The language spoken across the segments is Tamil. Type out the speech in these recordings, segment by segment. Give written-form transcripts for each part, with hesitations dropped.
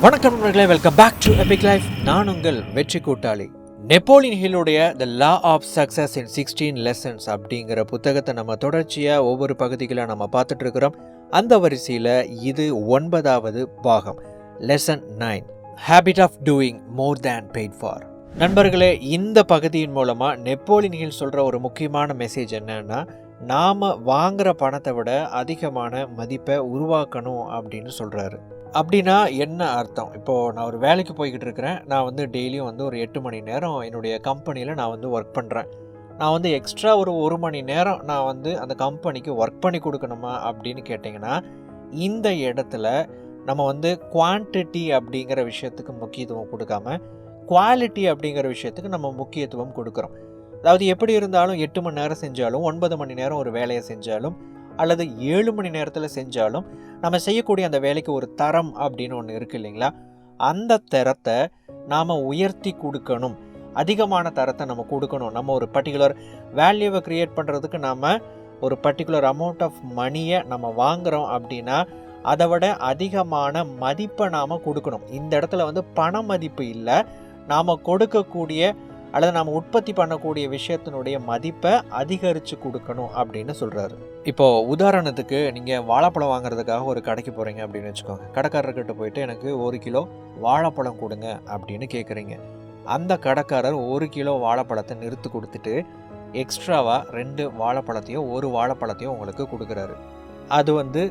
வணக்கம் நண்பர்களே, welcome back to Epic Life. நான் உங்கள் வெற்றி கூட்டாளி. நெப்போலியன் ஹில்லுடைய the law of success in 16 lessons அப்படிங்கிற புத்தகத்தை நம்ம தொடர்ச்சியாக ஒவ்வொரு பகுதிகளாக நம்ம பார்த்துட்டு இருக்கிறோம். அந்த வரிசையில் இது 9வது பாகம், lesson 9, habit of doing more than paid for. நண்பர்களே, இந்த பகுதியின் மூலமாக நெப்போலியன் ஹில் சொல்கிற ஒரு முக்கியமான மெசேஜ் என்னன்னா, நாம் வாங்குகிற பணத்தை விட அதிகமான மதிப்பை உருவாக்கணும் அப்படின்னு சொல்கிறாரு. அப்படின்னா என்ன அர்த்தம்? இப்போது நான் ஒரு வேலைக்கு போய்கிட்டு இருக்கிறேன். நான் டெய்லியும் ஒரு 8 மணி நேரம் என்னுடைய கம்பெனியில் நான் ஒர்க் பண்ணுறேன். நான் எக்ஸ்ட்ரா ஒரு மணி நேரம் நான் அந்த கம்பெனிக்கு ஒர்க் பண்ணி கொடுக்கணுமா அப்படின்னு கேட்டிங்கன்னா, இந்த இடத்துல நம்ம குவான்டிட்டி அப்படிங்கிற விஷயத்துக்கு முக்கியத்துவம் கொடுக்காம குவாலிட்டி அப்படிங்கிற விஷயத்துக்கு நம்ம முக்கியத்துவம் கொடுக்குறோம். அதாவது எப்படி இருந்தாலும் 8 மணி நேரம் செஞ்சாலும், 9 மணி நேரம் ஒரு வேலையை செஞ்சாலும், அல்லது 7 மணி நேரத்தில் செஞ்சாலும் நம்ம செய்யக்கூடிய அந்த வேலைக்கு ஒரு தரம் அப்படின்னு ஒன்று இருக்குது இல்லைங்களா? அந்த தரத்தை நாம் உயர்த்தி கொடுக்கணும், அதிகமான தரத்தை நம்ம கொடுக்கணும். நம்ம ஒரு பர்டிகுலர் வேல்யூவை க்ரியேட் பண்ணுறதுக்கு நாம் ஒரு பர்டிகுலர் அமௌண்ட் ஆஃப் மணியை நம்ம வாங்குகிறோம் அப்படின்னா அதை விட அதிகமான மதிப்பை நாம் கொடுக்கணும். இந்த இடத்துல பண மதிப்பு இல்லை, நாம் கொடுக்கக்கூடிய அல்லது நாம் உற்பத்தி பண்ணக்கூடிய விஷயத்தினுடைய மதிப்பை அதிகரித்து கொடுக்கணும் அப்படின்னு சொல்கிறாரு. இப்போது உதாரணத்துக்கு நீங்கள் வாழைப்பழம் வாங்குறதுக்காக ஒரு கடைக்கு போகிறீங்க அப்படின்னு வச்சுக்கோங்க. கடைக்காரர்கிட்ட போயிட்டு எனக்கு 1 கிலோ வாழைப்பழம் கொடுங்க அப்படின்னு கேட்குறீங்க. அந்த கடைக்காரர் 1 கிலோ வாழைப்பழத்தை நிறுத்து கொடுத்துட்டு எக்ஸ்ட்ராவாக 2 வாழைப்பழத்தையோ 1 வாழைப்பழத்தையும் உங்களுக்கு கொடுக்குறாரு. அது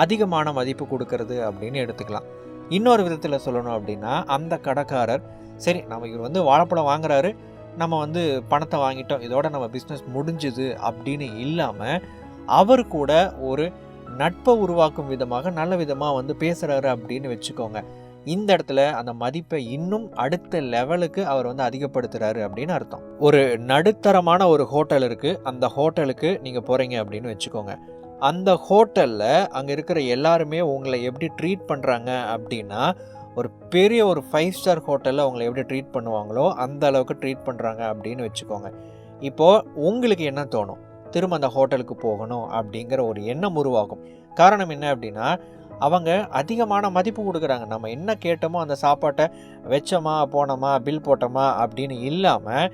அதிகமான மதிப்பு கொடுக்கறது அப்படின்னு எடுத்துக்கலாம். இன்னொரு விதத்தில் சொல்லணும் அப்படின்னா, அந்த கடைக்காரர் சரி, நம்ம இவர் வாழைப்பழம் வாங்குறாரு, நம்ம பணத்தை வாங்கிட்டோம், இதோட நம்ம பிஸ்னஸ் முடிஞ்சுது அப்படின்னு இல்லாமல் அவர் கூட ஒரு நட்பை உருவாக்கும் விதமாக நல்ல விதமாக பேசுகிறாரு அப்படின்னு வச்சுக்கோங்க. இந்த இடத்துல அந்த மதிப்பை இன்னும் அடுத்த லெவலுக்கு அவர் அதிகப்படுத்துகிறாரு அப்படின்னு அர்த்தம். ஒரு நடுத்தரமான ஒரு ஹோட்டல் இருக்குது. அந்த ஹோட்டலுக்கு நீங்கள் போகிறீங்க அப்படின்னு வச்சுக்கோங்க. அந்த ஹோட்டலில் அங்கே இருக்கிற எல்லாருமே உங்களை எப்படி ட்ரீட் பண்ணுறாங்க அப்படின்னா, ஒரு பெரிய ஒரு 5 ஸ்டார் ஹோட்டலில் அவங்களை எப்படி ட்ரீட் பண்ணுவாங்களோ அந்த அளவுக்கு ட்ரீட் பண்ணுறாங்க அப்படின்னு வச்சுக்கோங்க. இப்போது உங்களுக்கு என்ன தோணும்? திரும்ப அந்த ஹோட்டலுக்கு போகணும் அப்படிங்கிற ஒரு எண்ணம் உருவாகும். காரணம் என்ன அப்படின்னா, அவங்க அதிகமான மதிப்பு கொடுக்குறாங்க. நம்ம என்ன கேட்டோமோ அந்த சாப்பாட்டை வச்சோமா, போனோமா, பில் போட்டோமா அப்படின்னு இல்லாமல்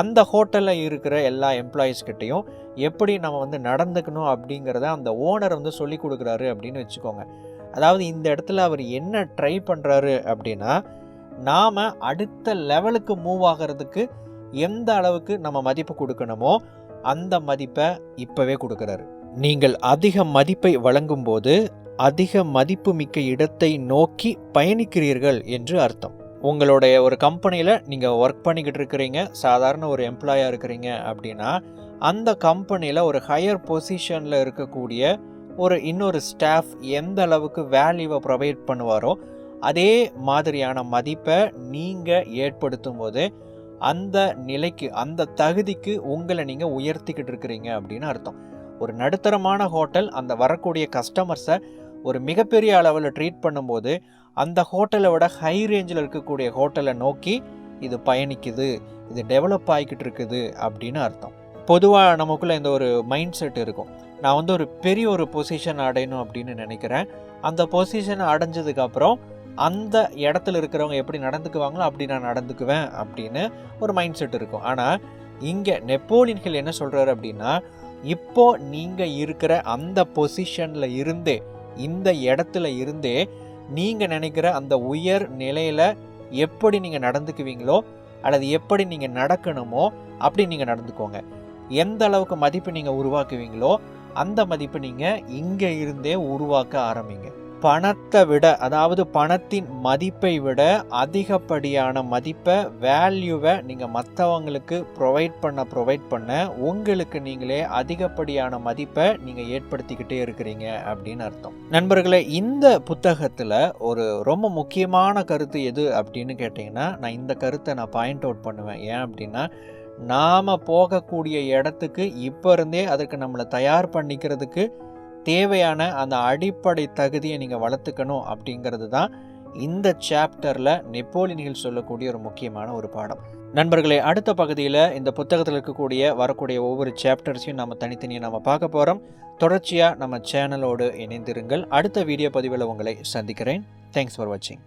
அந்த ஹோட்டலில் இருக்கிற எல்லா எம்ப்ளாயீஸ்கிட்டையும் எப்படி நம்ம நடந்துக்கணும் அப்படிங்கிறத அந்த ஓனர் சொல்லி கொடுக்குறாரு அப்படின்னு வச்சுக்கோங்க. அதாவது இந்த இடத்துல அவர் என்ன ட்ரை பண்ணுறாரு அப்படின்னா, நாம் அடுத்த லெவலுக்கு மூவ் ஆகிறதுக்கு எந்த அளவுக்கு நம்ம மதிப்பு கொடுக்கணுமோ அந்த மதிப்பை இப்போவே கொடுக்குறாரு. நீங்கள் அதிக மதிப்பை வழங்கும்போது அதிக மதிப்பு மிக்க இடத்தை நோக்கி பயணிக்கிறீர்கள் என்று அர்த்தம். உங்களுடைய ஒரு கம்பெனியில் நீங்கள் ஒர்க் பண்ணிக்கிட்டு இருக்கிறீங்க, சாதாரண ஒரு எம்ப்ளாயாக இருக்கிறீங்க அப்படின்னா, அந்த கம்பெனியில் ஒரு ஹையர் பொசிஷனில் இருக்கக்கூடிய இன்னொரு ஸ்டாஃப் எந்த அளவுக்கு வேல்யூவை ப்ரொவைட் பண்ணுவாரோ அதே மாதிரியான மதிப்பை நீங்கள் ஏற்படுத்தும் போது அந்த நிலைக்கு, அந்த தகுதிக்கு உங்களை நீங்கள் உயர்த்திக்கிட்டு இருக்கிறீங்க அப்படின்னு அர்த்தம். ஒரு நடுத்தரமான ஹோட்டல் அந்த வரக்கூடிய கஸ்டமர்ஸை ஒரு மிகப்பெரிய அளவில் ட்ரீட் பண்ணும்போது அந்த ஹோட்டலை விட ஹை ரேஞ்சில் இருக்கக்கூடிய ஹோட்டலை நோக்கி இது பயணிக்குது, இது டெவலப் ஆகிக்கிட்டு இருக்குது அப்படின்னு அர்த்தம். பொதுவாக நமக்குள்ளே இந்த ஒரு மைண்ட் செட் இருக்கும், நான் ஒரு பெரிய ஒரு பொசிஷன் அடையணும் அப்படின்னு நினைக்கிறேன், அந்த பொசிஷனை அடைஞ்சதுக்கப்புறம் அந்த இடத்துல இருக்கிறவங்க எப்படி நடந்துக்குவாங்களோ அப்படி நான் நடந்துக்குவேன் அப்படின்னு ஒரு மைண்ட் செட் இருக்கும். ஆனால் இங்கே நெப்போலியன் ஹில் என்ன சொல்கிறாரு அப்படின்னா, இப்போது நீங்கள் இருக்கிற அந்த பொசிஷனில் இருந்தே, இந்த இடத்துல இருந்தே நீங்கள் நினைக்கிற அந்த உயர் நிலையில் எப்படி நீங்கள் நடந்துக்குவீங்களோ அல்லது எப்படி நீங்கள் நடக்கணுமோ அப்படி நீங்கள் நடந்துக்கோங்க. எந்த அளவுக்கு மதிப்பு நீங்கள் உருவாக்குவீங்களோ அந்த மதிப்பு நீங்கள் இங்கே இருந்தே உருவாக்க ஆரம்பிங்க. பணத்தை விட, அதாவது பணத்தின் மதிப்பை விட அதிகப்படியான மதிப்பை, வேல்யூவை நீங்கள் மற்றவங்களுக்கு ப்ரொவைட் பண்ண உங்களுக்கு நீங்களே அதிகப்படியான மதிப்பை நீங்கள் ஏற்படுத்திக்கிட்டே இருக்கிறீங்க அப்படின்னு அர்த்தம். நண்பர்களே, இந்த புத்தகத்தில் ஒரு ரொம்ப முக்கியமான கருத்து எது அப்படின்னு கேட்டிங்கன்னா, நான் இந்த கருத்தை நான் பாயிண்ட் அவுட் பண்ணுவேன். ஏன் அப்படின்னா, நாம் போகக்கூடிய இடத்துக்கு இப்போ இருந்தே அதற்கு நம்மளை தயார் பண்ணிக்கிறதுக்கு தேவையான அந்த அடிப்படை தகுதியை நீங்கள் வளர்த்துக்கணும் அப்படிங்கிறது தான் இந்த சாப்டரில் நெப்போலியன் ஹில் சொல்லக்கூடிய ஒரு முக்கியமான ஒரு பாடம். நண்பர்களே, அடுத்த பகுதியில் இந்த புத்தகத்தில் இருக்கக்கூடிய வரக்கூடிய ஒவ்வொரு சாப்டர்ஸையும் நம்ம தனித்தனியாக நம்ம பார்க்க போகிறோம். தொடர்ச்சியாக நம்ம சேனலோடு இணைந்திருங்கள். அடுத்த வீடியோ பதிவில் உங்களை சந்திக்கிறேன். தேங்க்ஸ் ஃபார் வாட்சிங்.